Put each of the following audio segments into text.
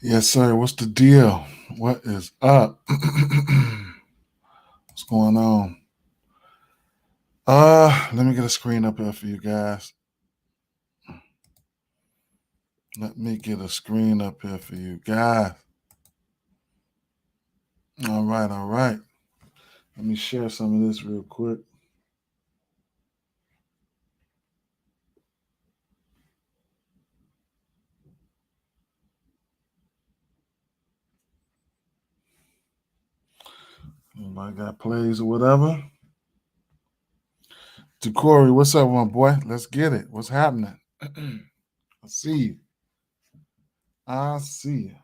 Yes, sir. What's the deal? What is up? What's going on? Let me get a screen up here for you guys. Let me get a screen up here for you guys. All right, all right. Let me share some of this real quick. Anybody got plays or whatever? To Corey, what's up, my boy? Let's get it. What's happening? I see you. I see you.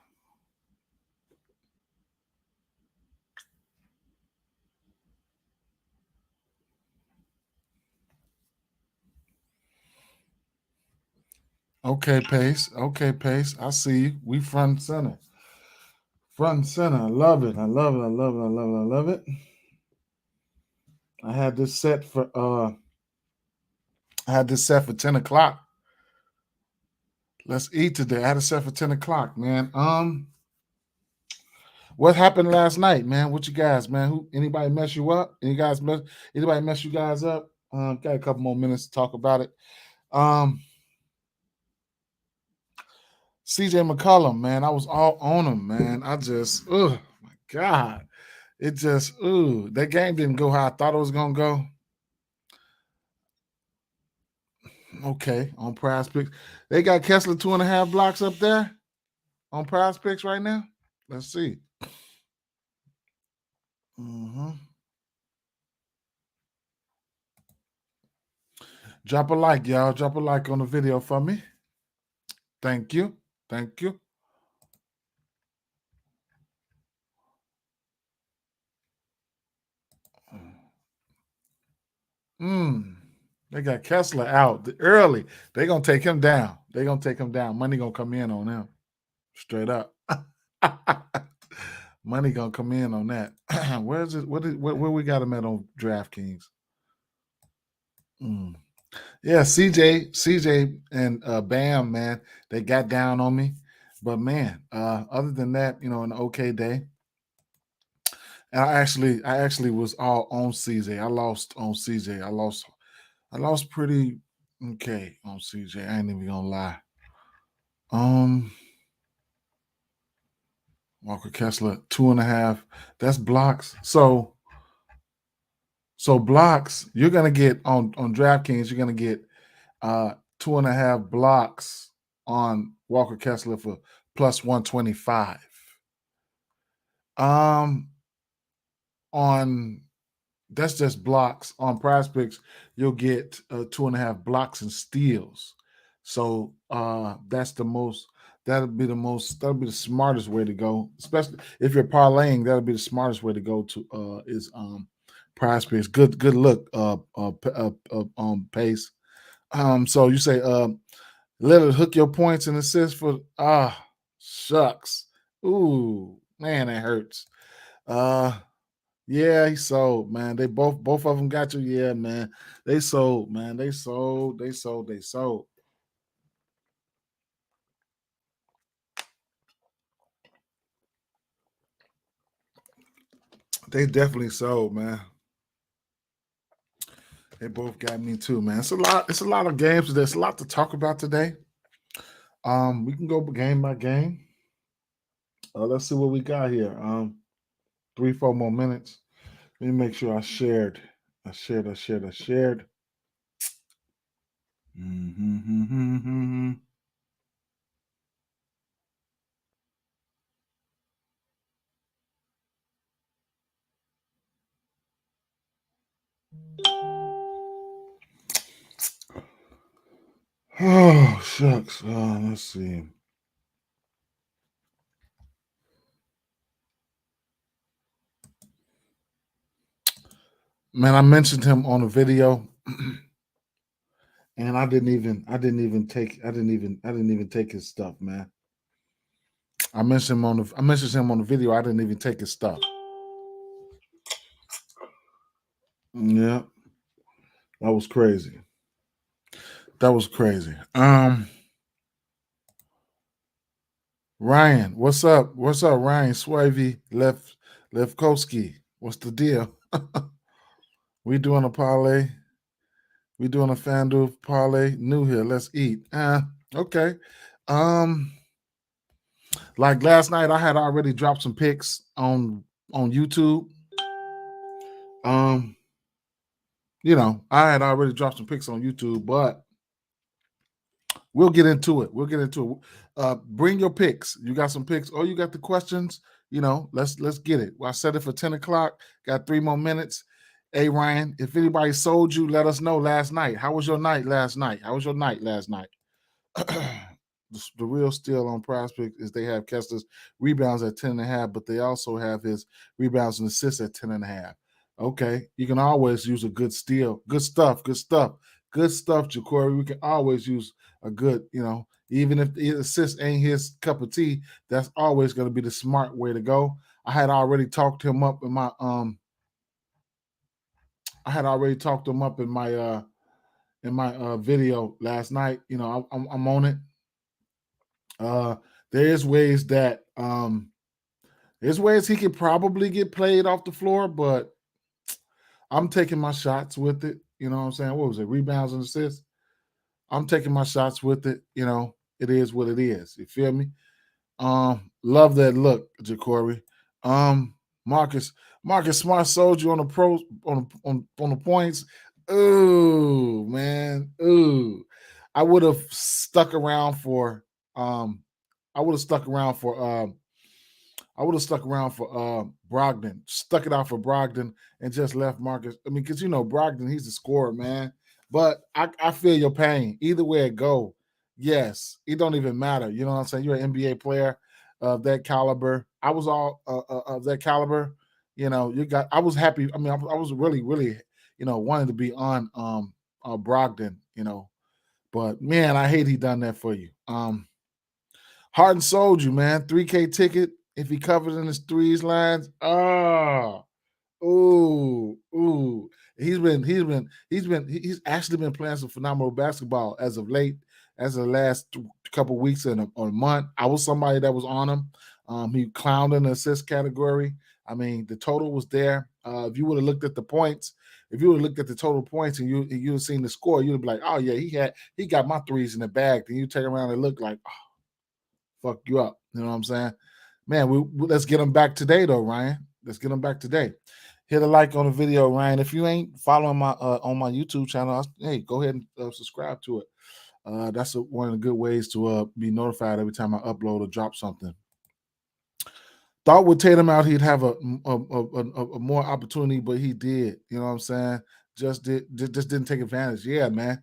Okay, Pace. Okay, Pace. I see you. We front and center. Front and center. I love it. I love it. I love it. I love it. I love it. I had this set for 10 o'clock. Let's eat today. I had it set for 10 o'clock, man. What happened last night, man? What you guys, man? Anybody mess you up? Anybody mess you guys up? Got a couple more minutes to talk about it. CJ McCollum, man, I was all on him, man. Oh my God. That game didn't go how I thought it was gonna go. Okay, on PrizePicks. They got Kessler 2.5 blocks up there on PrizePicks right now. Let's see. Drop a like, y'all. Drop a like on the video for me. Thank you. Thank you. They got Kessler out early. They're gonna take him down. They're gonna take him down. Money gonna come in on him. Straight up. Money gonna come in on that. Where is it? Where we got him at on DraftKings? Yeah, CJ, and Bam, man, they got down on me. But man, other than that, an okay day. And I actually was all on CJ. I lost on CJ. I lost pretty okay on CJ. I ain't even gonna lie. Walker Kessler 2.5. That's blocks. So blocks, you're gonna get on DraftKings, you're gonna get 2.5 blocks on Walker Kessler for plus 125. On That's just blocks. On PrizePicks, you'll get 2.5 blocks and steals. So that's the most. That'll be the smartest way to go. Especially if you're parlaying, that'll be the smartest way to go to is PrizePicks. Good look, Pace. So you say let it hook your points and assists for shucks. Ooh, man, that hurts. Yeah, he sold, man. They both of them got you. Yeah, man. They sold, man. They sold. They definitely sold, man. They both got me too, man. It's a lot of games. There's a lot to talk about today. We can go game by game. Let's see what we got here. 3-4 more minutes. Let me make sure I shared. Mm-hmm. Oh, shucks. Let's see. Man, I mentioned him on a video. And I didn't even take his stuff, man. I mentioned him on the video. I didn't even take his stuff. Yeah, that was crazy. Ryan, what's up? What's up, Ryan? Swavy Lefkowski. What's the deal? We doing a parlay. We doing a FanDuel parlay. New here. Let's eat. Okay. Um, like last night, I had already dropped some picks on YouTube. Um, I had already dropped some picks on YouTube, but we'll get into it. Bring your picks. You got some picks, or you got the questions. Let's get it. Well, I set it for 10 o'clock. Got 3 more minutes. Hey Ryan, if anybody sold you, let us know last night. How was your night last night? The real steal on PrizePicks is they have Kessler's rebounds at 10.5, but they also have his rebounds and assists at 10.5. Okay, you can always use a good steal. Good stuff, Jacory. We can always use a good, even if the assist ain't his cup of tea, that's always going to be the smart way to go. I had already talked him up in my video last night. I'm on it. There's ways he could probably get played off the floor, but I'm taking my shots with it. You know what I'm saying? What was it? Rebounds and assists. I'm taking my shots with it. It is what it is. You feel me? Love that look, Jacory. Marcus Smart sold you on the pros on the points. Ooh, man. Ooh. I would have stuck around for Brogdon, stuck it out for Brogdon, and just left Marcus. I mean, because Brogdon, he's the scorer, man. But I feel your pain. Either way it go, yes, it don't even matter. You know what I'm saying? You're an NBA player of that caliber. I was all of that caliber. I was happy. I mean, I was really, really, wanted to be on Brogdon. But man, I hate he done that for you. Harden sold you, man. 3K ticket. If he covers in his threes lines, ooh. He's actually been playing some phenomenal basketball as of late, as of the last couple weeks and a month. I was somebody that was on him. He clowned in the assist category. I mean, the total was there. If you would have looked at the points, if you would have looked at the total points and you'd have seen the score, you'd be like, oh yeah, he got my threes in the bag. Then you turn around and look like, oh, fuck you up. You know what I'm saying? Man, let's get them back today, though, Ryan. Let's get them back today. Hit a like on the video, Ryan. If you ain't following my on my YouTube channel, hey, go ahead and subscribe to it. That's one of the good ways to be notified every time I upload or drop something. Thought with Tatum out, he'd have a more opportunity, but he did. You know what I'm saying? Just didn't take advantage. Yeah, man.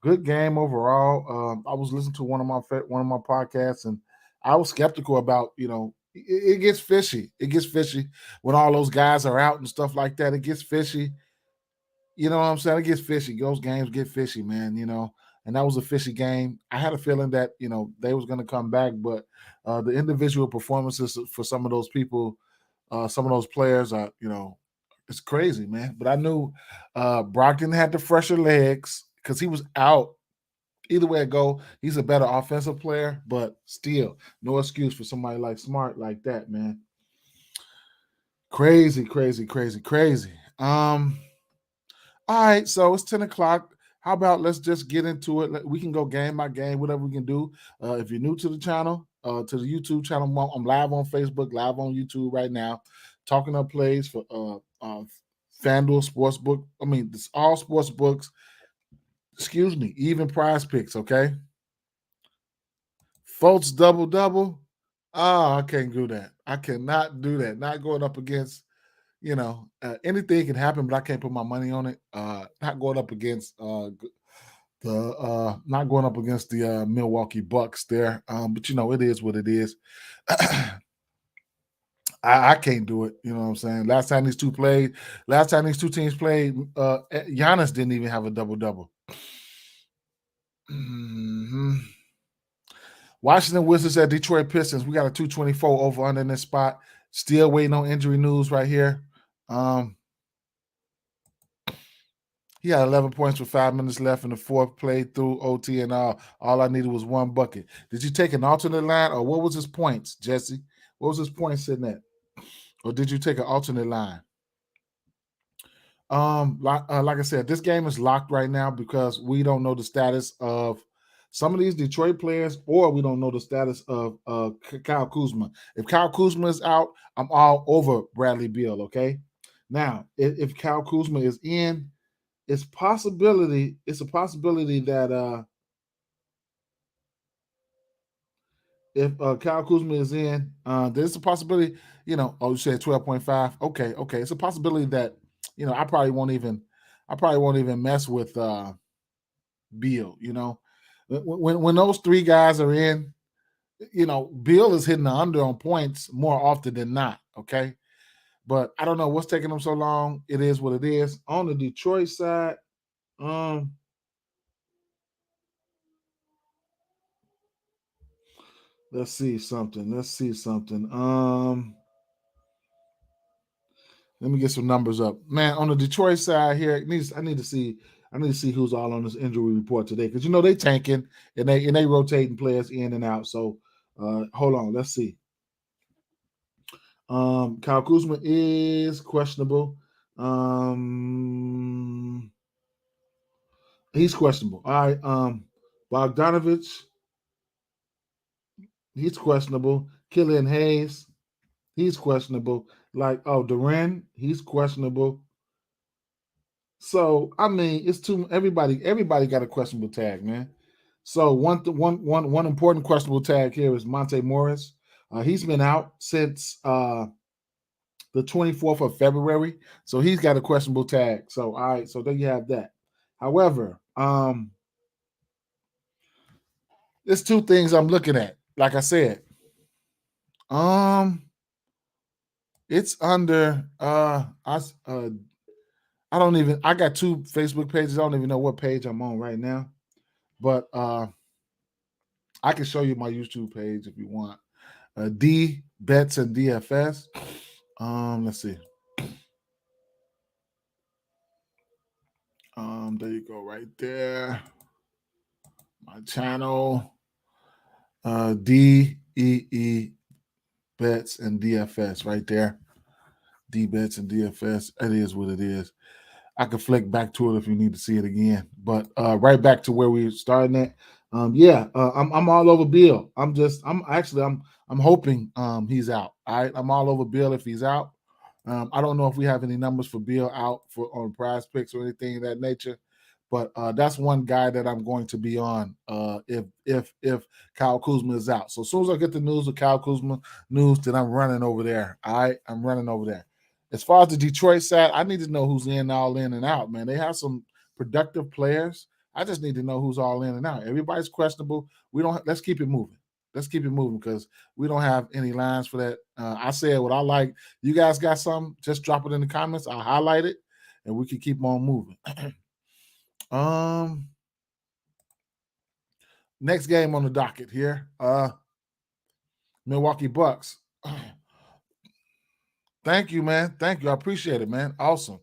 Good game overall. I was listening to one of my podcasts, and I was skeptical about, it gets fishy. It gets fishy when all those guys are out and stuff like that. It gets fishy. You know what I'm saying? It gets fishy. Those games get fishy, man. And that was a fishy game. I had a feeling that they was going to come back, but the individual performances for some of those people, some of those players are, it's crazy, man. But I knew Brogdon had the fresher legs because he was out. Either way it go, he's a better offensive player, but still, no excuse for somebody like Smart like that, man. Crazy. All right, so it's 10 o'clock. How about let's just get into it? We can go game by game, whatever we can do. If you're new to the channel, to the YouTube channel, I'm live on Facebook, live on YouTube right now, talking up plays for FanDuel Sportsbook. I mean, it's all sports books. Excuse me, even PrizePicks, okay? Folks double. Oh, I can't do that. I cannot do that. Not going up against, anything can happen, but I can't put my money on it. Not going up against the Milwaukee Bucks there. But it is what it is. I can't do it. You know what I'm saying? Last time these two teams played, Giannis didn't even have a double-double. Mm-hmm. Washington Wizards at Detroit Pistons. We got a 224 over under in this spot. Still waiting on injury news right here. He had 11 points with 5 minutes left in the fourth, played through OT and all. All I needed was one bucket. Did you take an alternate line, or what was his points, Jesse? What was his points sitting at? Or did you take an alternate line? Like I said, this game is locked right now because we don't know the status of some of these Detroit players, or we don't know the status of Kyle Kuzma. If Kyle Kuzma is out, I'm all over Bradley Beal. Okay, now if Kyle Kuzma is in, it's a possibility that if Kyle Kuzma is in, there's a possibility. You said 12.5. Okay, it's a possibility that I probably won't even mess with Beal. When those three guys are in, Beal is hitting the under on points more often than not. Okay, but I don't know what's taking them so long. It is what it is. On the Detroit side, let's see something. Let me get some numbers up, man. On the Detroit side here, I need to see who's all on this injury report today, because they tanking and they rotating players in and out. So hold on, let's see. Kyle Kuzma is questionable. He's questionable. All right. Bogdanovich, he's questionable. Killian Hayes, he's questionable. Duran, he's questionable. So I mean, it's too everybody got a questionable tag, man. So one important questionable tag here is Monte Morris. He's been out since the 24th of February, so he's got a questionable tag. So all right, so there you have that. However, there's two things I'm looking at. Like I said, it's under I got two Facebook pages. I don't even know what page I'm on right now. But I can show you my YouTube page if you want. D Bets and DFS. Let's see. There you go, right there. My channel. DEE Bets and DFS, right there. D Bets and DFS. It is what it is. I can flick back to it if you need to see it again. But right back to where we were starting at. I'm all over Bill. I'm hoping he's out. All right. I'm all over Bill if he's out. I don't know if we have any numbers for Bill out on PrizePicks or anything of that nature. But that's one guy that I'm going to be on if Kyle Kuzma is out. So as soon as I get the news of Kyle Kuzma news, then I'm running over there. All right, I'm running over there. As far as the Detroit side, I need to know who's all in and out, man. They have some productive players. I just need to know who's all in and out. Everybody's questionable. Let's keep it moving. Let's keep it moving because we don't have any lines for that. I said what I like. You guys got something? Just drop it in the comments. I'll highlight it, and we can keep on moving. Next game on the docket here. Milwaukee Bucks. Thank you, man. Thank you. I appreciate it, man. Awesome.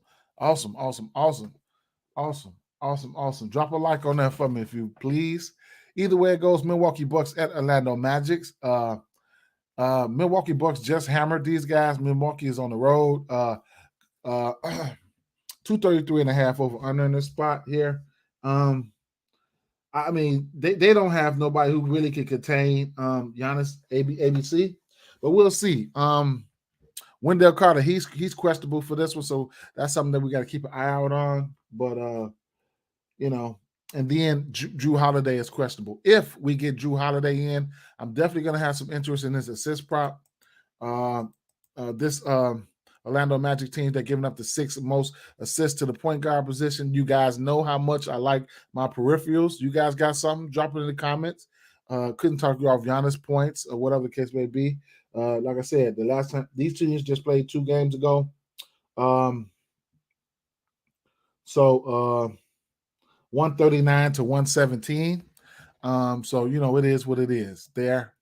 Drop a like on that for me, if you please. Either way it goes, Milwaukee Bucks at Orlando Magics. Milwaukee Bucks just hammered these guys. Milwaukee is on the road. 233 and a half over under in this spot here. I mean, they don't have nobody who really can contain Giannis ABC, but we'll see. Wendell Carter, he's questionable for this one, so that's something that we got to keep an eye out on. But and then Drew Holiday is questionable. If we get Drew Holiday in, I'm definitely going to have some interest in his assist prop. This Orlando Magic team that giving up the 6th most assists to the point guard position. You guys know how much I like my peripherals. You guys got something? Drop it in the comments. Couldn't talk you off Giannis points or whatever the case may be. Like I said, the last time these teams just played 2 games ago. So 139 to 117. So it is what it is there.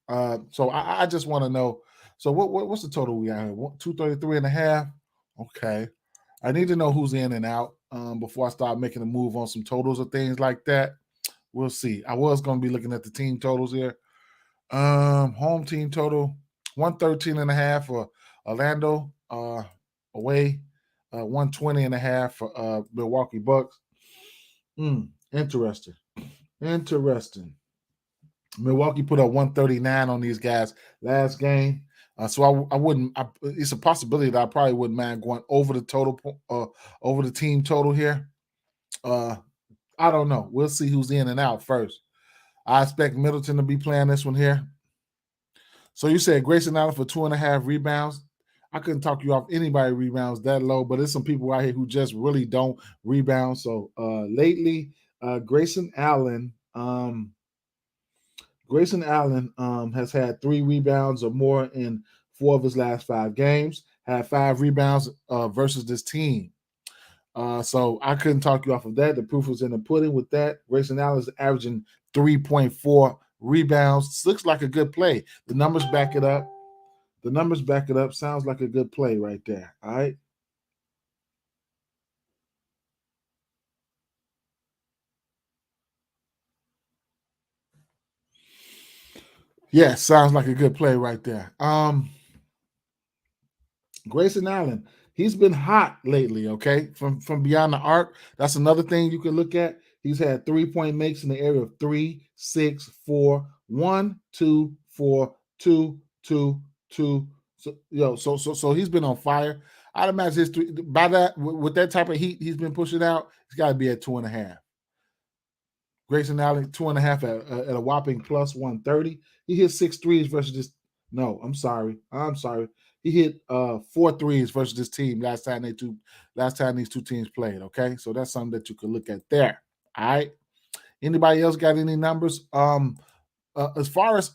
So I just want to know. So what's the total we got here? 233 and a half. Okay. I need to know who's in and out. before I start making a move on some totals or things like that. We'll see. I was going to be looking at the team totals here. Home team total 113.5 for Orlando, away 120.5 for Milwaukee Bucks. Interesting. Milwaukee put up 139 on these guys last game. So I wouldn't. It's a possibility that I probably wouldn't mind going over the total, over the team total here. I don't know. We'll see who's in and out first. I expect Middleton to be playing this one here. So you said Grayson Allen for 2.5 rebounds. I couldn't talk you off anybody rebounds that low, but there's some people out here who just really don't rebound. So lately, Grayson Allen has had 3 rebounds or more in 4 of his last 5 games. Had 5 rebounds versus this team. So I couldn't talk you off of that. The proof was in the pudding with that. Grayson Allen is averaging 3.4 rebounds. Looks like a good play. The numbers back it up. Sounds like a good play right there. All right. Yeah, sounds like a good play right there. Grayson Allen, he's been hot lately, okay? From beyond the arc. That's another thing you can look at. He's had 3-point makes in the area of 3, 6, 4, 1, 2, 4, 2, 2, 2. So he's been on fire. I'd imagine his 3 by that with that type of heat he's been pushing out, he's got to be at 2.5. Grayson Allen, 2.5 at a whopping plus 130. He hit 6 threes versus this. No, I'm sorry. He hit 4 threes versus this team last time these two teams played. Okay, so that's something that you could look at there. All right. Anybody else got any numbers? As far as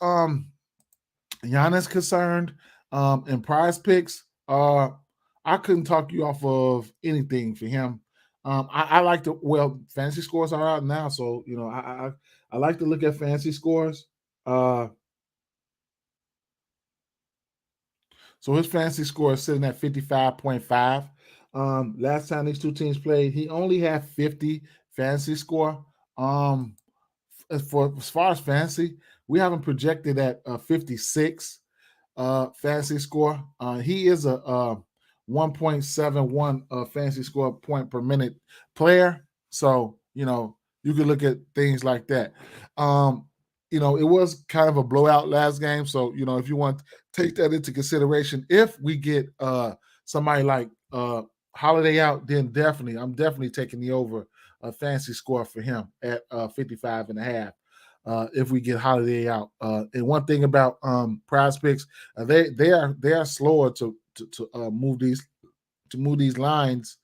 Giannis concerned, in PrizePicks, I couldn't talk you off of anything for him. I like to fantasy scores are out now, so I like to look at fantasy scores. So his fantasy score is sitting at 55.5. Last time these two teams played, he only had 50 fantasy score. As far as fantasy, we haven't projected at 56 fantasy score. He is a 1.71 fantasy score point per minute player. So, you can look at things like that. It was kind of a blowout last game. So, if you want to take that into consideration, if we get somebody like Holiday out, then I'm definitely taking the over fantasy score for him at 55.5. If we get Holiday out, and one thing about PrizePicks, they are slower to move these lines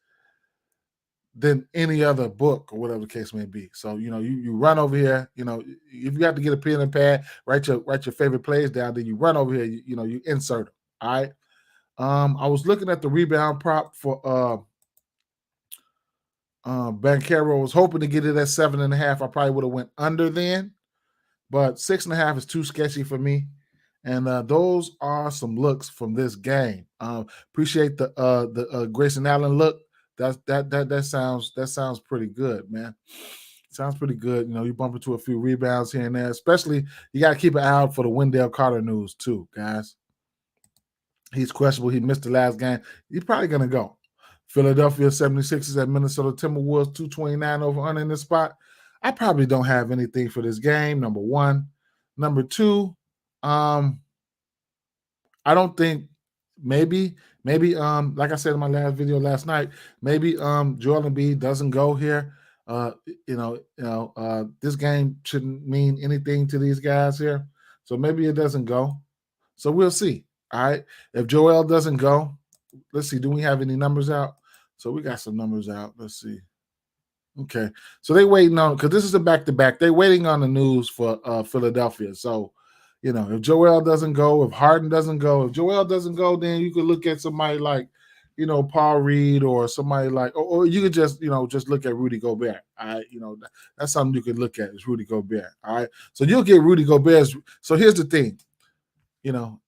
than any other book or whatever the case may be. So you run over here. If you have to get a pen and pad, write your favorite plays down. Then you run over here. You insert them. All right. I was looking at the rebound prop for Banchero. Was hoping to get it at 7.5. I probably would have went under then, but 6.5 is too sketchy for me. And those are some looks from this game. Appreciate the Grayson Allen look. That sounds pretty good, man. Sounds pretty good. You bump into a few rebounds here and there. Especially, you got to keep an eye out for the Wendell Carter news too, guys. He's questionable. He missed the last game. He's probably going to go. Philadelphia 76ers at Minnesota Timberwolves, 229 over under in this spot. I probably don't have anything for this game, number one. Number two, I don't think maybe like I said in my last video last night, maybe Joel Embiid doesn't go here. This game shouldn't mean anything to these guys here. So maybe it doesn't go. So we'll see. All right. If Joel doesn't go, let's see. Do we have any numbers out? So we got some numbers out. Let's see. Okay. So they waiting on, because this is a back-to-back. They're waiting on the news for Philadelphia. So, if Joel doesn't go, if Harden doesn't go, if Joel doesn't go, then you could look at somebody like, Paul Reed or somebody like, or you could just look at Rudy Gobert. All right. That's something you could look at is Rudy Gobert. All right. So you'll get Rudy Gobert. So here's the thing.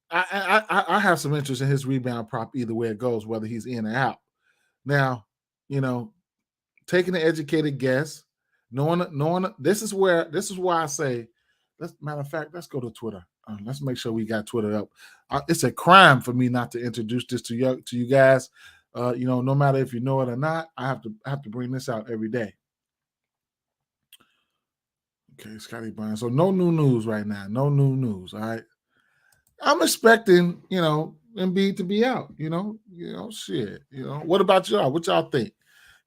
I have some interest in his rebound prop either way it goes, whether he's in or out. Now, taking an educated guess, knowing this is why I say, matter of fact, let's go to Twitter. Let's make sure we got Twitter up. It's a crime for me not to introduce this to you guys. No matter if you know it or not, I have to bring this out every day. Okay, Scotty Barnes. So no new news right now. No new news. All right. I'm expecting, Embiid to be out. Shit. What about y'all? What y'all think?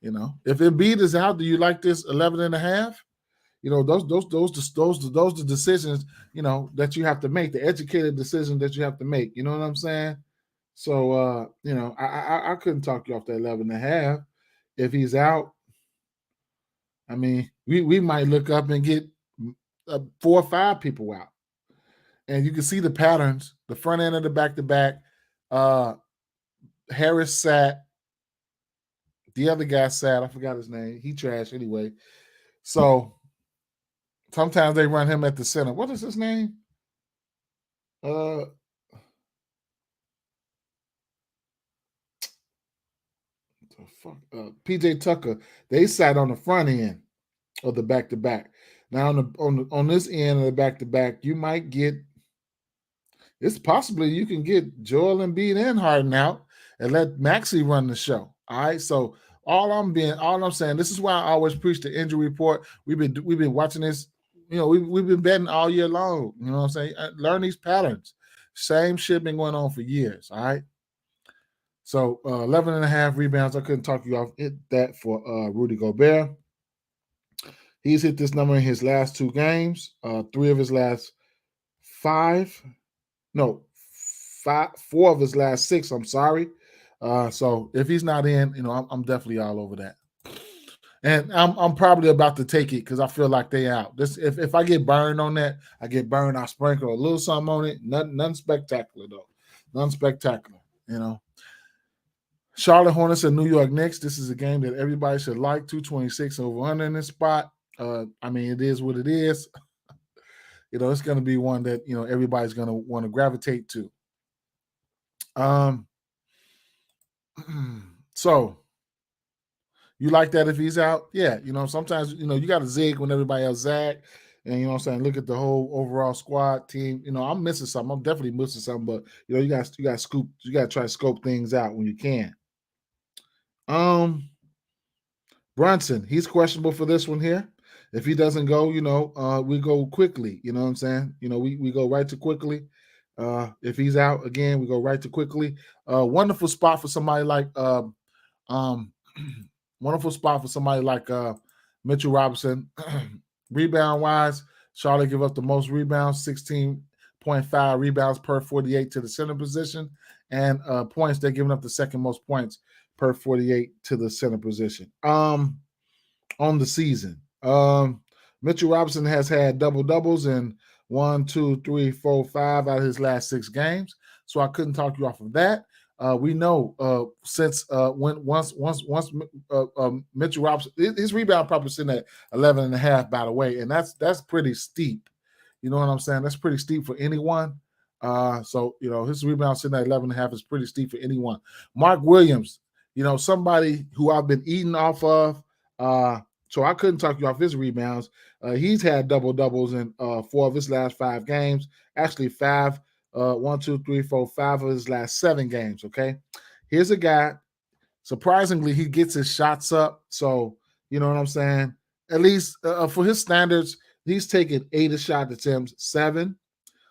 If Embiid is out, do you like this 11.5? Those the decisions, that you have to make, the educated decision that you have to make. You know what I'm saying? So, I couldn't talk you off that 11.5. If he's out, I mean, we might look up and get 4 or 5 people out. And you can see the patterns, the front end of the back-to-back. Harris sat. The other guy sat. I forgot his name. He trashed anyway. So sometimes they run him at the center. What is his name? The fuck? PJ Tucker. They sat on the front end of the back-to-back. Now on this end of the back-to-back, you might get. It's possibly you can get Joel Embiid and Harden out and let Maxey run the show. All right. So all I'm saying, this is why I always preach the injury report. We've been watching this. We've been betting all year long. You know what I'm saying? Learn these patterns. Same shit been going on for years. All right. So 11.5 rebounds. I couldn't talk you off that for Rudy Gobert. He's hit this number in his last 2 games. 3 of his last 5. No, 4 of his last 6. I'm sorry. So if he's not in, I'm definitely all over that. And I'm probably about to take it because I feel like they out. If I get burned on that, I get burned. I sprinkle a little something on it. Nothing spectacular though. Nothing spectacular. Charlotte Hornets and New York Knicks. This is a game that everybody should like. 226 over under in this spot. I mean, it is what it is. It's going to be one that, everybody's going to want to gravitate to. So you like that if he's out? Yeah. Sometimes, you got to zig when everybody else zag. And, I'm saying, look at the whole overall squad team. I'm missing something. I'm definitely missing something, but, you got to scoop. You got to try to scope things out when you can. Brunson, he's questionable for this one here. If he doesn't go, we go quickly. You know what I'm saying? We go right to quickly. If he's out again, we go right to quickly. Wonderful spot for somebody like Mitchell Robinson. Rebound wise, Charlotte give up the most rebounds, 16.5 rebounds per 48 to the center position, and points, they're giving up the second most points per 48 to the center position. On the season, Mitchell Robinson has had double-doubles in 1, 2, 3, 4, 5 out of his last 6 games. So I couldn't talk you off of that. We know since once Mitchell Robinson, his rebound probably sitting at 11.5, by the way, and that's pretty steep. You know what I'm saying? That's pretty steep for anyone. So his rebound sitting at 11.5 is pretty steep for anyone. Mark Williams, somebody who I've been eating off of. So I couldn't talk you off his rebounds. He's had double-doubles in 4 of his last 5 games. Actually, 5. 1, 2, 3, 4, 5 of his last 7 games. Okay. Here's a guy. Surprisingly, he gets his shots up. So, you know what I'm saying? At least for his standards, he's taken 8 shot attempts, 7.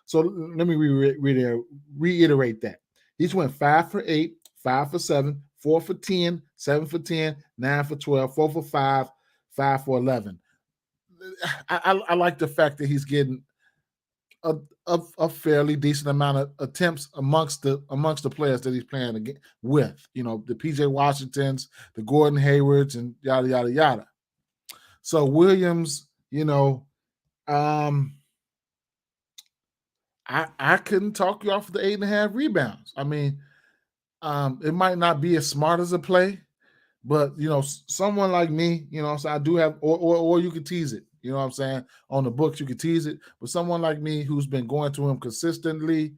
So let me reiterate that. He's went 5 for 8, 5 for 7, 4 for 10, 7 for 10, 9 for 12, 4 for 5, 5 for 11. I like the fact that he's getting a fairly decent amount of attempts amongst the players that he's playing with. The PJ Washingtons, the Gordon Haywards, and yada yada yada. So Williams, I couldn't talk you off of the 8.5 rebounds. I mean, it might not be as smart as a play, but someone like me, so I do have, or you could tease it. You know what I'm saying? On the books, you could tease it. But someone like me who's been going to him consistently,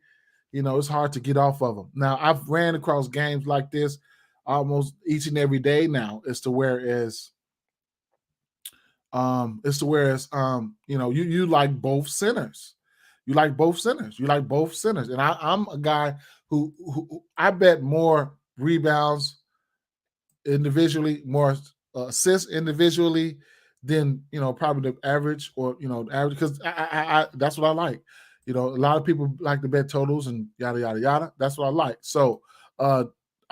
it's hard to get off of him. Now, I've ran across games like this almost each and every day now, as to whereas It's to where it's you like both centers. You like both centers. You like both centers. And I'm a guy who I bet more rebounds individually, more assists individually than probably the average or the average, because I that's what I like. A lot of people like to bet totals and yada yada yada. That's what I like. So I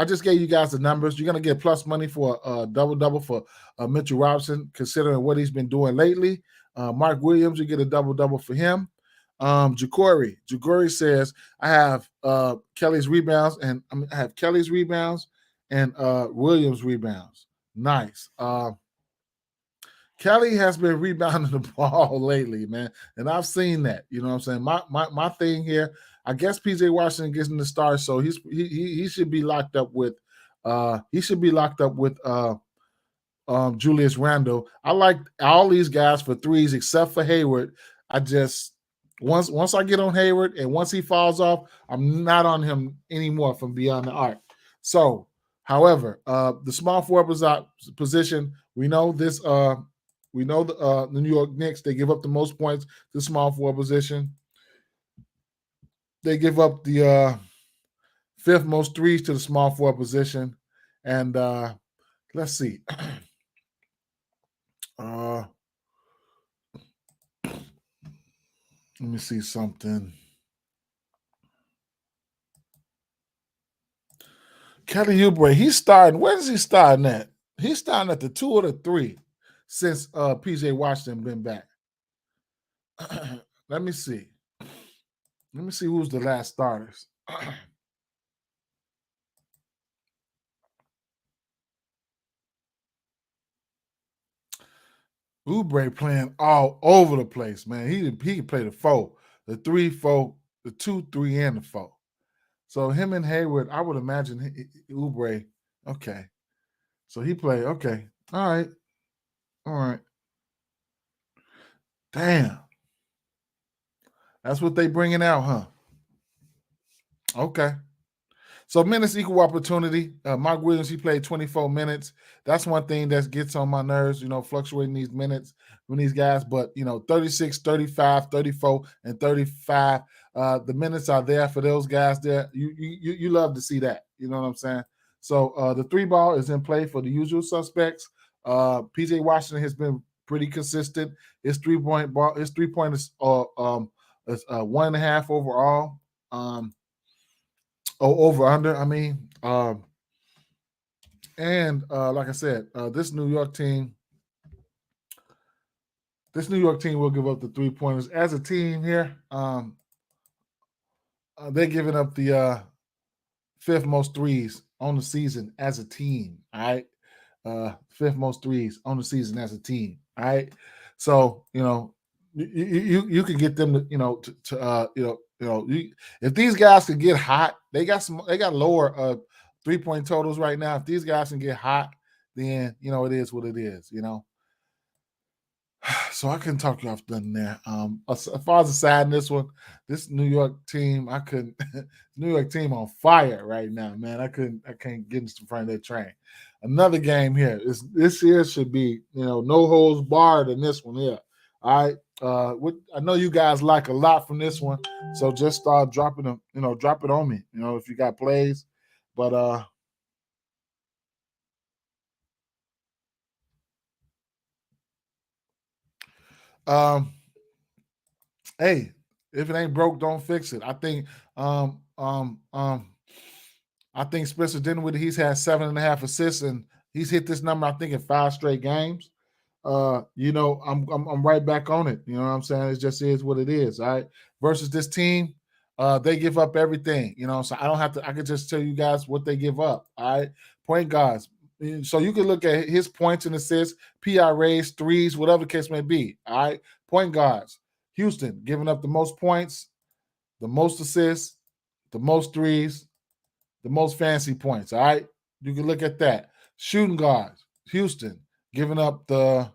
just gave you guys the numbers. You're gonna get plus money for a double for Mitchell Robinson, considering what he's been doing lately. Mark Williams, you get a double for him. Jacory says I have Kelly's rebounds, and I have Kelly's rebounds and Williams rebounds. Nice. Kelly has been rebounding the ball lately, man, and I've seen that. You know what I'm saying? My thing here, I guess PJ Washington gets in the start, so he should be locked up with Julius Randle. I like all these guys for threes except for Hayward. I just once I get on Hayward and once he falls off, I'm not on him anymore from beyond the arc. So, however, the small forward position, we know this. We know the New York Knicks, they give up the most points to the small forward position. They give up the fifth most threes to the small forward position. And let's see. Let me see something. Kelly Oubre, he's starting. Where is he starting at? He's starting at the 2 or the 3 since PJ Washington been back. Let me see. Let me see who's the last starters. Oubre playing all over the place, man. He can play the 4, the 3, 4, the 2, 3, and the 4. So him and Hayward, I would imagine Oubre. Okay, so he played. Okay, all right. Damn, that's what they bringing out, huh? Okay. So minutes equal opportunity. Mark Williams, he played 24 minutes. That's one thing that gets on my nerves, fluctuating these minutes from these guys. But, 36, 35, 34, and 35. The minutes are there for those guys there. You love to see that. You know what I'm saying? So the 3 ball is in play for the usual suspects. PJ Washington has been pretty consistent. His 3-point ball, his 3-point is 1.5 overall. Over under. I mean, and like I said, this New York team will give up the 3-pointers as a team here. They're giving up the 5th most threes on the season as a team. All right, 5th most threes on the season as a team. All right, so you can get them to if these guys can get hot, they got lower 3-point totals right now. If these guys can get hot, then it is what it is. So I couldn't talk you off done there. As far as the side in this one, this New York team, I couldn't. New York team on fire right now, man. I can't get in front of that train. Another game here. This here should be no holds barred in this one here. All right. I know you guys like a lot from this one, so just start dropping them. Drop it on me. If you got plays, but hey, if it ain't broke, don't fix it. I think I think Spencer Dinwiddie, he's had 7.5 assists, and he's hit this number, I think, in 5 straight games. I'm right back on it. You know what I'm saying? It just is what it is. All right. Versus this team, they give up everything. So I don't have to. I can just tell you guys what they give up. All right. Point guards. So you can look at his points and assists, PRAs, threes, whatever the case may be. All right. Point guards. Houston giving up the most points, the most assists, the most threes, the most fancy points. All right. You can look at that. Shooting guards. Houston giving up the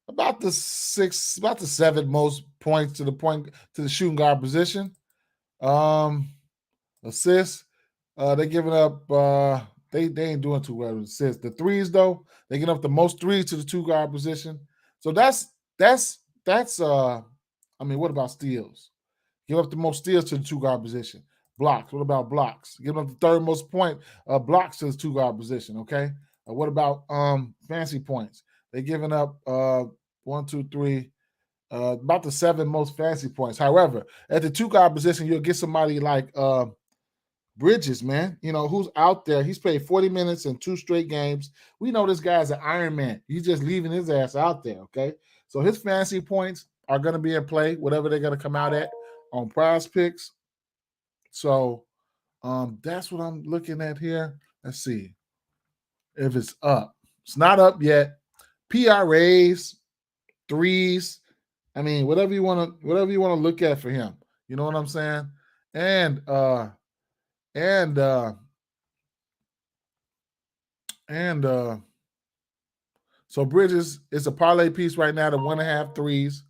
about the 7 most points to the shooting guard position. Assists, they're giving up they ain't doing too well with assists. The threes though, they get up the most threes to the 2 guard position. So that's I mean, what about steals? Give up the most steals to the 2 guard position. Blocks. What about blocks? Give up the third most point blocks to the 2 guard position. Okay. What about fancy points? They're giving up 1, 2, 3, about the 7 most fancy points. However, at the 2 guard position, you'll get somebody like Bridges, man. You know, who's out there. He's played 40 minutes in 2 straight games. We know this guy's an Iron Man. He's just leaving his ass out there, okay? So his fantasy points are going to be in play, whatever they're going to come out at on PrizePicks. So that's what I'm looking at here. Let's see if it's up. It's not up yet. PRAs, threes. I mean, whatever you want to look at for him. You know what I'm saying? And so Bridges is a parlay piece right now to 1.5 threes.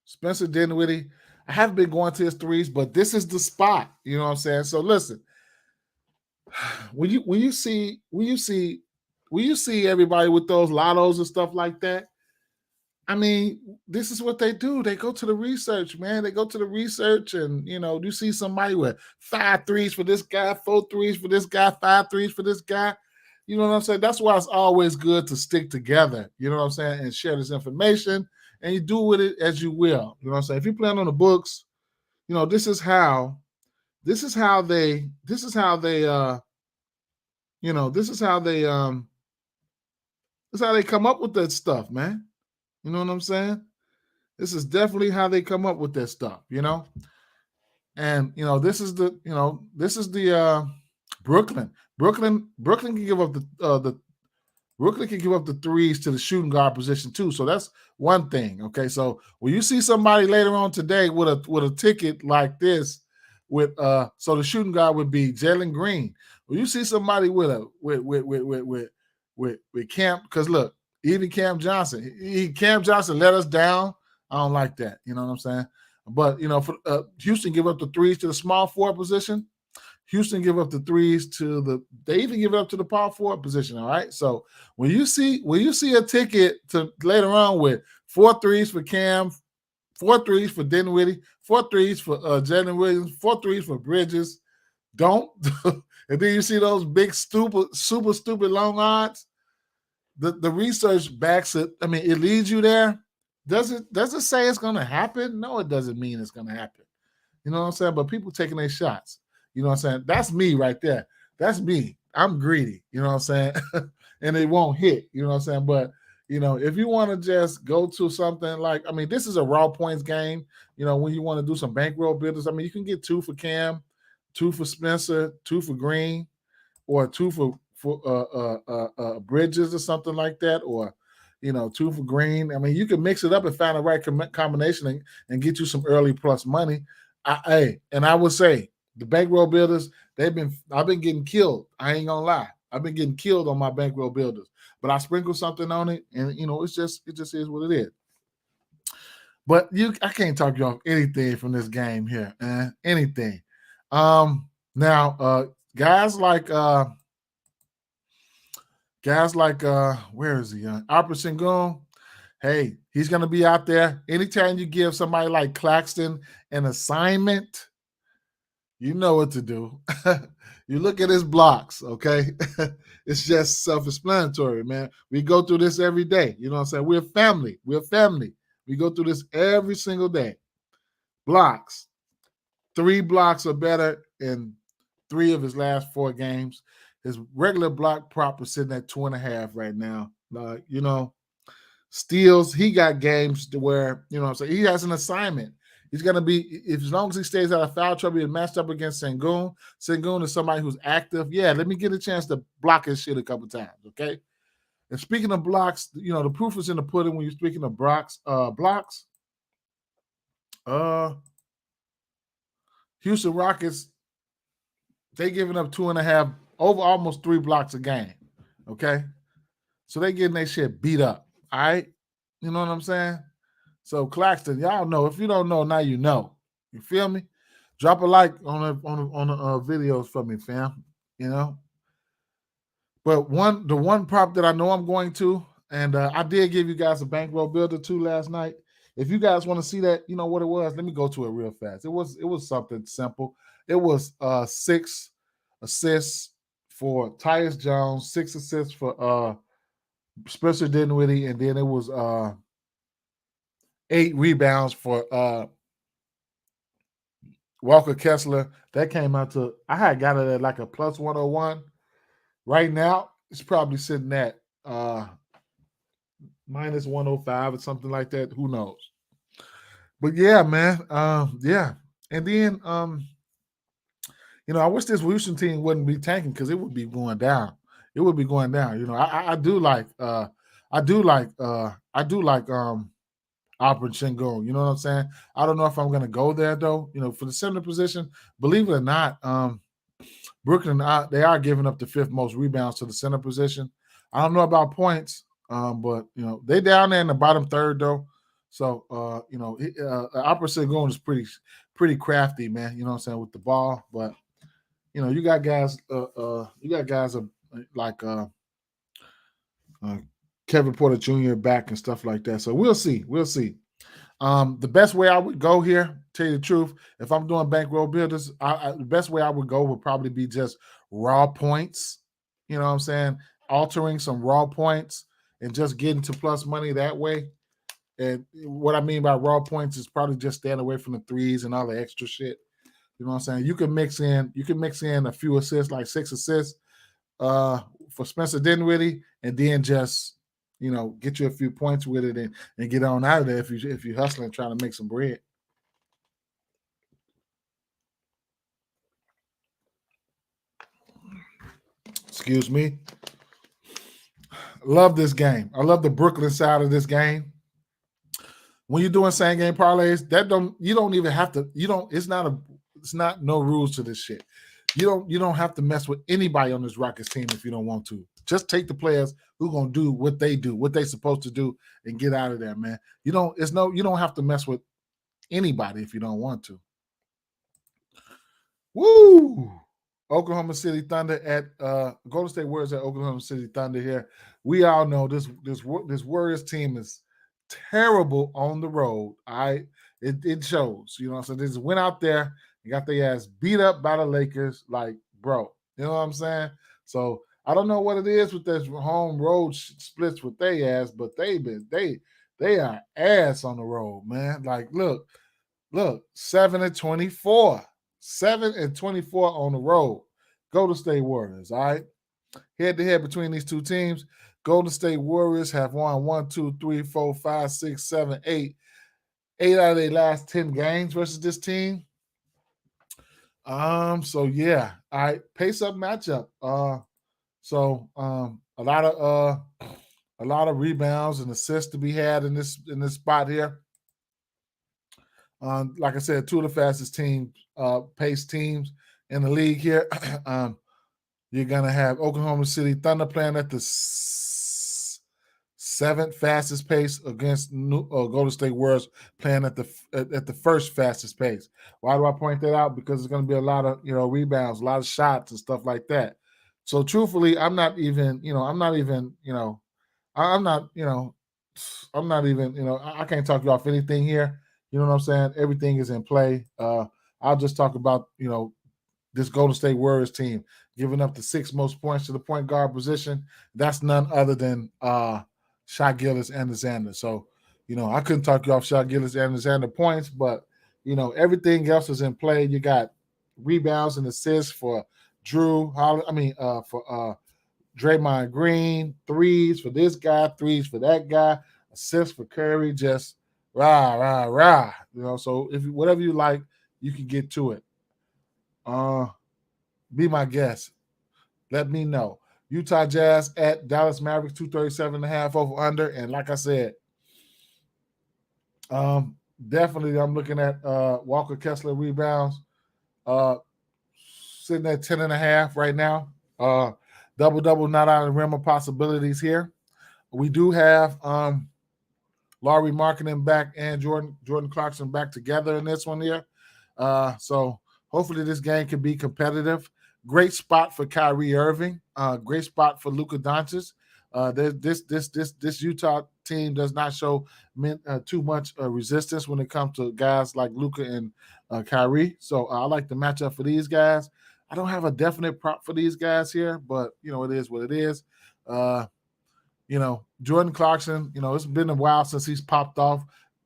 Spencer Dinwiddie, I haven't been going to his threes, but this is the spot. You know what I'm saying? So listen, when you see everybody with those lottos and stuff like that, I mean, this is what they do. They go to the research, man. They go to the research, and you see somebody with 5 threes for this guy, 4 threes for this guy, 5 threes for this guy. You know what I'm saying? That's why it's always good to stick together. You know what I'm saying? And share this information, and you do with it as you will. You know what I'm saying? If you're playing on the books, this is how they come up with that stuff, man. You know what I'm saying? This is definitely how they come up with that stuff, And this is the Brooklyn. Brooklyn can give up the Brooklyn can give up the threes to the shooting guard position too. So that's one thing. Okay. So when you see somebody later on today with a ticket like this, so the shooting guard would be Jalen Green. When you see somebody with Cam, because look, even Cam Johnson let us down. I don't like that. You know what I'm saying? But for Houston give up the threes to the small forward position. Houston give up the threes they even give it up to the power forward position. All right. So when you see a ticket to later on with 4 threes for Cam, 4 threes for Dinwiddie, 4 threes for Jalen Williams, 4 threes for Bridges, don't. And then you see those big super stupid long odds. The research backs it. I mean, it leads you there. Does it say it's going to happen? No, it doesn't mean it's going to happen. You know what I'm saying? But people taking their shots. You know what I'm saying? That's me right there. That's me. I'm greedy. You know what I'm saying? And it won't hit. You know what I'm saying? But, if you want to just go to something like, I mean, this is a raw points game. When you want to do some bankroll builders, I mean, you can get 2 for Cam, 2 for Spencer, 2 for Green, or 2 for Bridges or something like that, or 2 for Green. I mean, you can mix it up and find the right combination and get you some early plus money. And I would say the bankroll builders, I've been getting killed. I ain't gonna lie, I've been getting killed on my bankroll builders. But I sprinkle something on it, and it just is what it is. But I can't talk you off anything from this game here, man. Anything. Now, guys like where is he? Alper Sengun. Hey, he's gonna be out there. Anytime you give somebody like Claxton an assignment, you know what to do. You look at his blocks, okay? It's just self-explanatory, man. We go through this every day. You know what I'm saying? We're family. We go through this every single day. Blocks. 3 blocks or better in 3 of his last 4 games. His regular block prop is sitting at 2.5 right now. Steals, he got games to where, he has an assignment. He's going to be, as long as he stays out of foul trouble, he's matched up against Sengun. Sengun is somebody who's active. Yeah, let me get a chance to block his shit a couple times, okay? And speaking of blocks, the proof is in the pudding when you're speaking of blocks. Houston Rockets, they giving up 2.5, over almost 3 blocks a game, okay? So they getting their shit beat up, all right? You know what I'm saying? So Claxton, y'all know. If you don't know, now you know. You feel me? Drop a like on the videos for me, fam. But the one prop that I know I'm going to, and I did give you guys a bankroll builder too last night. If you guys want to see that, you know what it was. Let me go to it real fast. It was something simple. It was 6 assists for Tyus Jones, 6 assists for Spencer Dinwiddie, and then it was 8 rebounds for Walker Kessler. That came out to, I had got it at like a plus 101. Right now, it's probably sitting at minus 105 or something like that. Who knows? But yeah, man. Yeah. And then I wish this Houston team wouldn't be tanking because it would be going down. It would be going down. I do like Alfred Sengun. You know what I'm saying? I don't know if I'm gonna go there though. For the center position, believe it or not, Brooklyn, they are giving up the 5th most rebounds to the center position. I don't know about points, but they down there in the bottom third though. So Alfred Sengun is pretty crafty, man. You know what I'm saying, with the ball. But you got guys like Kevin Porter Jr. back and stuff like that. So we'll see. The best way I would go here, tell you the truth, if I'm doing bankroll builders, the best way I would go would probably be just raw points. You know what I'm saying? Altering some raw points and just getting to plus money that way. And what I mean by raw points is probably just staying away from the threes and all the extra shit. You know what I'm saying? You can mix in a few assists, like 6 assists for Spencer Dinwiddie, and then just get you a few points with it and get on out of there if you're hustling trying to make some bread. Excuse me. Love this game. I love the Brooklyn side of this game. When you're doing same game parlays, it's not no rules to this shit. You don't have to mess with anybody on this Rockets team if you don't want to. Just take the players who gonna do what they supposed to do, and get out of there, man. You don't have to mess with anybody if you don't want to. Woo! Oklahoma City Thunder at Golden State Warriors at Oklahoma City Thunder here. We all know this Warriors team is terrible on the road. It shows. So they just went out there and got their ass beat up by the Lakers. Like, bro, you know what I'm saying? So I don't know what it is with this home road splits with their ass, but they are ass on the road, man. Like, look, 7-24. 7-24 on the road. Golden State Warriors, all right? Head-to-head between these two teams, Golden State Warriors have won 1, 2, 3, 4, 5, 6, 7, 8. 8 out of their last 10 games versus this team. So yeah, all right, pace-up matchup. So a lot of rebounds and assists to be had in this spot here. Like I said, 2 of the fastest pace teams in the league here. You're gonna have Oklahoma City Thunder playing at the 7th fastest pace against Golden State Warriors playing at the 1st fastest pace. Why do I point that out? Because there's gonna be a lot of rebounds, a lot of shots and stuff like that. So truthfully, I'm not even I can't talk you off anything here. You know what I'm saying? Everything is in play. I'll just talk about, this Golden State Warriors team giving up the 6th most points to the point guard position. That's none other than Shai Gilgeous-Alexander. So, I couldn't talk you off Shai Gilgeous-Alexander points, but, everything else is in play. You got rebounds and assists for for Draymond Green, threes for this guy, threes for that guy, assists for Curry, just rah. So if whatever you like, you can get to it. Be my guest. Let me know. Utah Jazz at Dallas Mavericks, 237.5 over under. And like I said, definitely I'm looking at Walker Kessler rebounds. Sitting at 10.5 right now. Double not out of the realm of possibilities here. We do have Lauri Markkanen back and Jordan Clarkson back together in this one here. So hopefully this game can be competitive. Great spot for Kyrie Irving. Great spot for Luka Doncic. This Utah team does not show too much resistance when it comes to guys like Luka and Kyrie. So I like the matchup for these guys. I don't have a definite prop for these guys here, but it is what it is. Jordan Clarkson, it's been a while since he's popped off.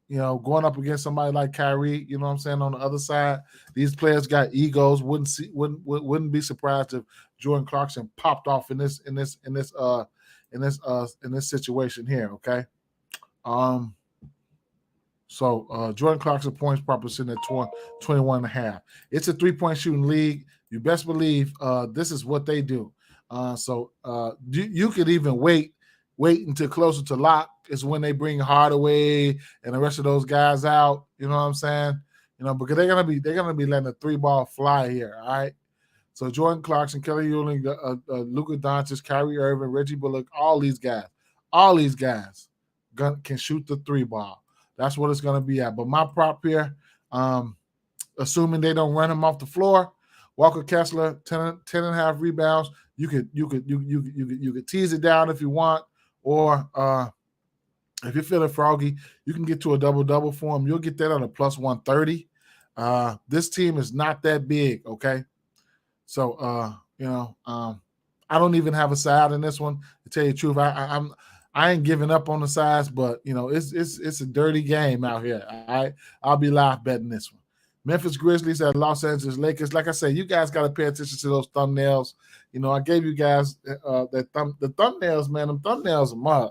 Going up against somebody like Kyrie, you know what I'm saying, on the other side, these players got egos. Wouldn't be surprised if Jordan Clarkson popped off in this situation here. Okay. So Jordan Clarkson points proper sitting at 21.5. It's a 3-point shooting league. You best believe this is what they do. So you could even wait until closer to lock is when they bring Hardaway and the rest of those guys out. You know what I'm saying? Because they're gonna be letting the 3-ball fly here. All right. So Jordan Clarkson, Kelly Olynyk, Luka Doncic, Kyrie Irving, Reggie Bullock, all these guys can shoot the 3-ball. That's what it's gonna be at. But my prop here, assuming they don't run him off the floor, Walker Kessler, 10.5 rebounds. You could tease it down if you want, or if you're feeling froggy, you can get to a double-double for him. You'll get that on a plus 130. This team is not that big, okay? So I don't even have a side in this one. To tell you the truth, I ain't giving up on the sides, but it's a dirty game out here. I'll be live betting this one. Memphis Grizzlies at Los Angeles Lakers. Like I said, you guys got to pay attention to those thumbnails. I gave you guys the thumbnails, man. Them thumbnails are mud.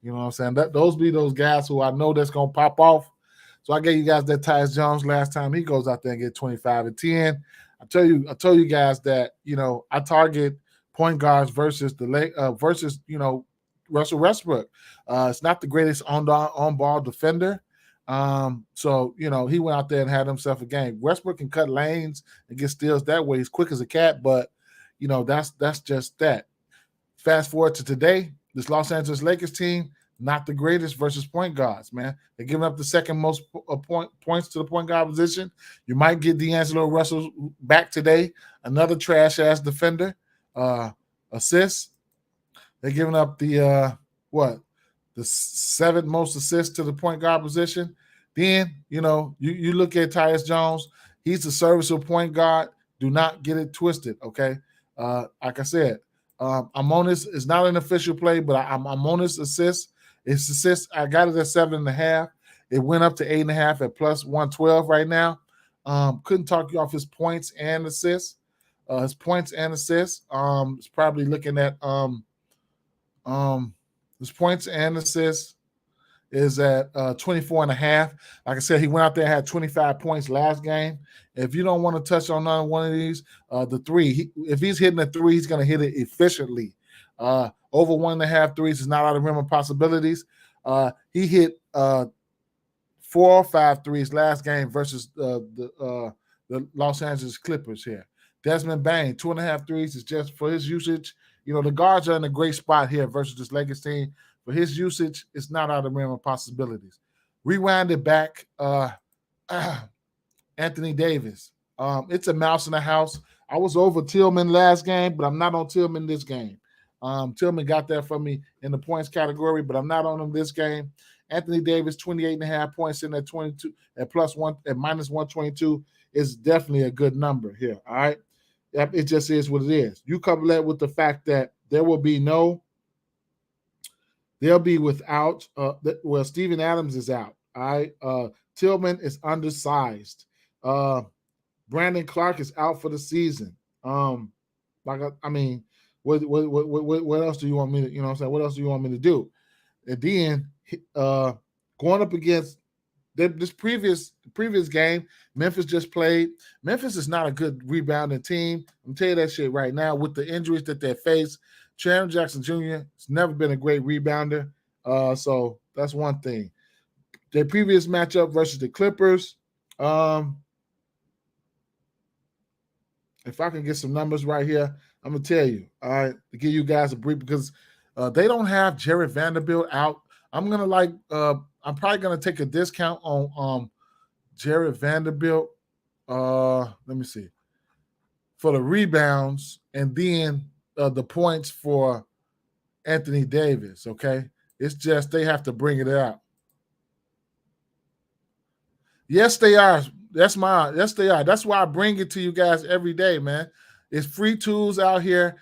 You know what I'm saying? Those be those guys who I know that's gonna pop off. So I gave you guys that Tyus Jones last time. He goes out there and get 25 and 10. I told you guys that I target point guards versus Russell Westbrook. It's not the greatest on ball defender. So he went out there and had himself a game. Westbrook can cut lanes and get steals that way. He's quick as a cat, but that's just that. Fast forward to today, this Los Angeles Lakers team, not the greatest versus point guards, man. They're giving up the second most points to the point guard position. You might get D'Angelo Russell back today, another trash-ass defender. Assists. They're giving up the 7th most assists to the point guard position. Then, you look at Tyus Jones. He's a serviceable point guard. Do not get it twisted, okay? Like I said, I'm on this. It's not an official play, but I'm on this assist. It's assist. I got it at 7.5. It went up to 8.5 at plus 112 right now. Couldn't talk you off his points and assists. His points and assists. It's probably looking at his points and assists is at 24.5. Like I said, he went out there and had 25 points last game. If you don't want to touch on none one of these, the three, if he's hitting a three, he's going to hit it efficiently. Over 1.5 threes is not out of rim of possibilities. He hit 4 or 5 threes last game versus the Los Angeles Clippers here. Desmond Bane, 2.5 threes is just for his usage. The guards are in a great spot here versus this Lakers team. For his usage, it's not out of realm of possibilities. Rewind it back. Anthony Davis. It's a mouse in the house. I was over Tillman last game, but I'm not on Tillman this game. Tillman got that for me in the points category, but I'm not on him this game. Anthony Davis, 28.5 points in at 22 at plus one at minus 122 is definitely a good number here. All right. It just is what it is. You couple that with the fact that they'll be without Steven Adams is out. All right. Tillman is undersized. Brandon Clark is out for the season. What else do you want me to, what else do you want me to do? And then going up against this previous game, Memphis just played. Memphis is not a good rebounding team. I'm telling you that shit right now with the injuries that they face. Sharon Jackson Jr. has never been a great rebounder. So that's one thing. Their previous matchup versus the Clippers. If I can get some numbers right here, I'm going to tell you, all right, to give you guys a brief because they don't have Jared Vanderbilt out. I'm probably going to take a discount on Jared Vanderbilt. Let me see. for the rebounds, and then the points for Anthony Davis. Okay, it's just they have to bring it out. Yes, they are. Yes, they are. That's why I bring it to you guys every day, man. It's free tools out here.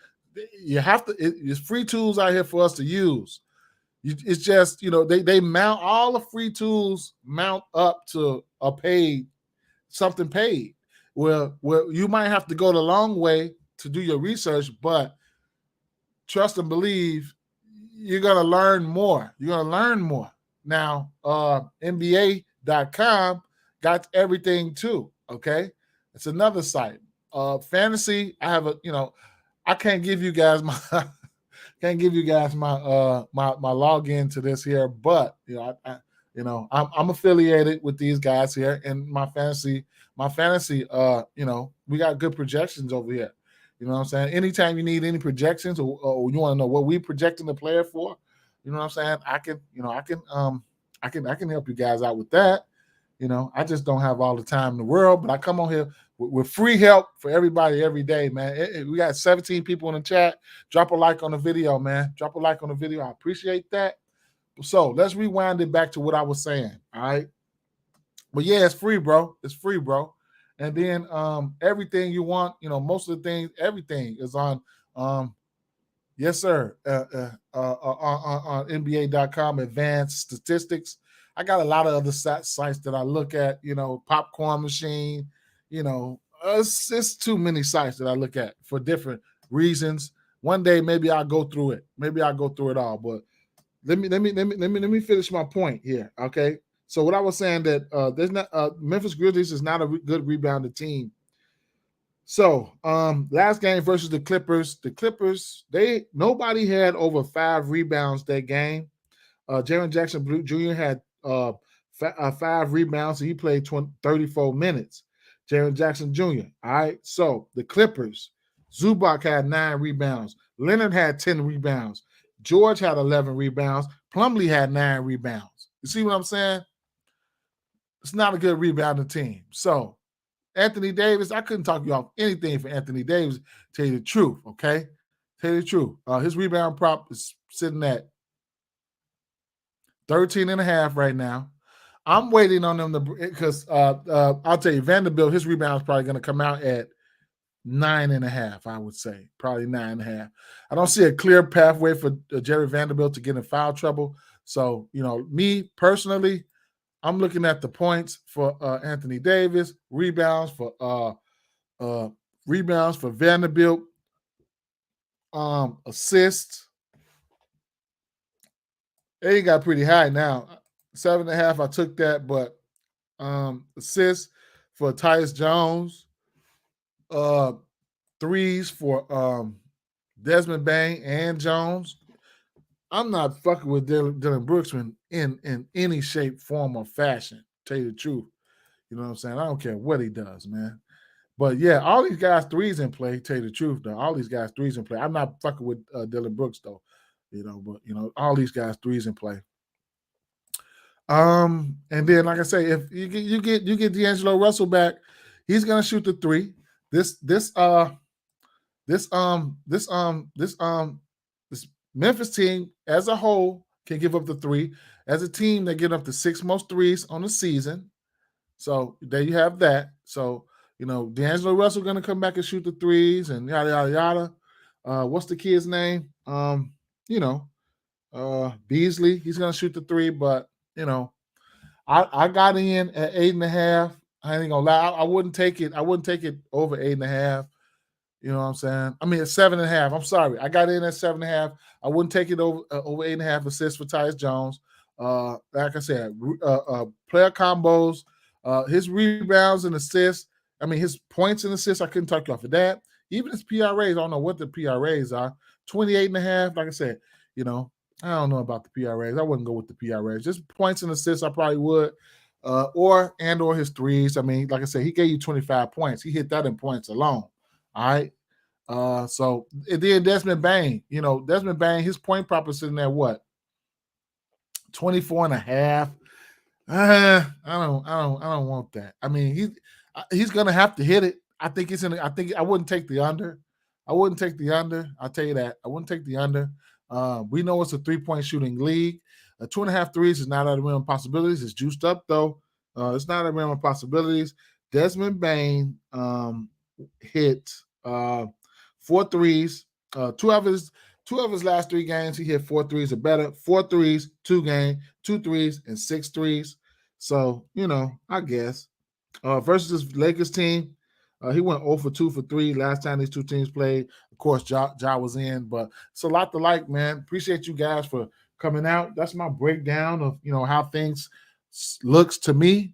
You have to. It's free tools out here for us to use. It's just they mount all the free tools mount up to a paid something paid. Well, you might have to go the long way to do your research, but trust and believe you're gonna learn more. You're gonna learn more. Now, NBA.com got everything too. Okay, it's another site. Fantasy, I have I can't give you guys my can't give you guys my my login to this here, but I'm affiliated with these guys here, and my fantasy we got good projections over here. You know what I'm saying? Anytime you need any projections or you want to know what we projecting the player for, you know what I'm saying? I can help you guys out with that. I just don't have all the time in the world, but I come on here with free help for everybody every day, man. We got 17 people in the chat. Drop a like on the video, man. Drop a like on the video. I appreciate that. So let's rewind it back to what I was saying. All right. But yeah, it's free, bro. It's free, bro. And then everything you want, most of the things, everything is on yes, sir. On NBA.com, advanced statistics. I got a lot of other sites that I look at, Popcorn Machine, it's too many sites that I look at for different reasons. One day maybe I'll go through it. Maybe I'll go through it all. But let me finish my point here. Okay. So what I was saying that there's not Memphis Grizzlies is not a good rebounding team. So last game versus the Clippers. The Clippers, nobody had over 5 rebounds that game. Jaren Jackson Jr. had 5 rebounds, so he played 34 minutes. Jaren Jackson Jr. All right. So the Clippers, Zubac had 9 rebounds. Leonard had 10 rebounds. George had 11 rebounds. Plumlee had 9 rebounds. You see what I'm saying? It's not a good rebounding team. So Anthony Davis, I couldn't talk you off anything for Anthony Davis. Tell you the truth, okay? Tell you the truth. His rebound prop is sitting at 13.5 right now. I'm waiting on them because I'll tell you, Vanderbilt, his rebound is probably going to come out at 9.5, I would say. Probably 9.5. I don't see a clear pathway for Jerry Vanderbilt to get in foul trouble. So, me personally, I'm looking at the points for Anthony Davis, rebounds for Vanderbilt, assists. They got pretty high now. 7.5, I took that, but assists for Tyus Jones, threes for Desmond Bain and Jones. I'm not fucking with Dylan Brooks in any shape, form, or fashion. Tell you the truth. You know what I'm saying? I don't care what he does, man. But yeah, all these guys threes in play. Tell you the truth, though. All these guys threes in play. I'm not fucking with Dylan Brooks, though. But all these guys threes in play. And then, like I say, if you get D'Angelo Russell back, he's gonna shoot the 3. This Memphis team as a whole can give up the 3. As a team, they get up to 6 most threes on the season. So there you have that. So, D'Angelo Russell going to come back and shoot the 3s and yada, yada, yada. What's the kid's name? Beasley. He's going to shoot the 3, but, I got in at 8.5. I ain't going to lie. I wouldn't take it. I wouldn't take it over 8.5. You know what I'm saying? I mean, at 7.5. I'm sorry. I got in at 7.5. I wouldn't take it over 8.5 assists for Tyus Jones. Like I said, player combos, his rebounds and assists. I mean, his points and assists, I couldn't talk you off of that. Even his PRAs, I don't know what the PRAs are. 28.5. Like I said, I don't know about the PRAs. I wouldn't go with the PRAs. Just points and assists, I probably would. Or his threes. I mean, like I said, he gave you 25 points. He hit that in points alone. All right. So then Desmond Bain, Desmond Bain, his point prop is sitting there what? 24.5. I don't want that. I mean, he's gonna have to hit it. I think it's in. I think I wouldn't take the under. I wouldn't take the under. I'll tell you that. I wouldn't take the under. We know it's a 3-point shooting league. 2.5 threes is not out of the realm of possibilities. It's juiced up though. It's not out of the realm of possibilities. Desmond Bain hit 4 threes. Two of his last 3 games, he hit 4 threes or better. 4 threes, 2 games, 2 threes, and 6 threes. So, I guess. Versus this Lakers team, he went 0 for 2 for 3 last time these two teams played. Of course, Ja was in, but it's a lot to like, man. Appreciate you guys for coming out. That's my breakdown of how things looks to me.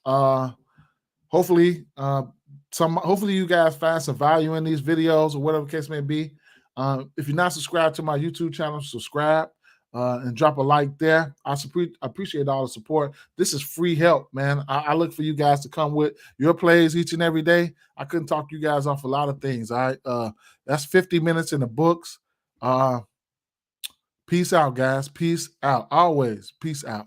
Hopefully you guys find some value in these videos or whatever the case may be. If you're not subscribed to my YouTube channel, subscribe and drop a like there. I appreciate all the support. This is free help, man. I look for you guys to come with your plays each and every day. I couldn't talk you guys off a lot of things. All right. That's 50 minutes in the books. Peace out, guys. Peace out. Always. Peace out.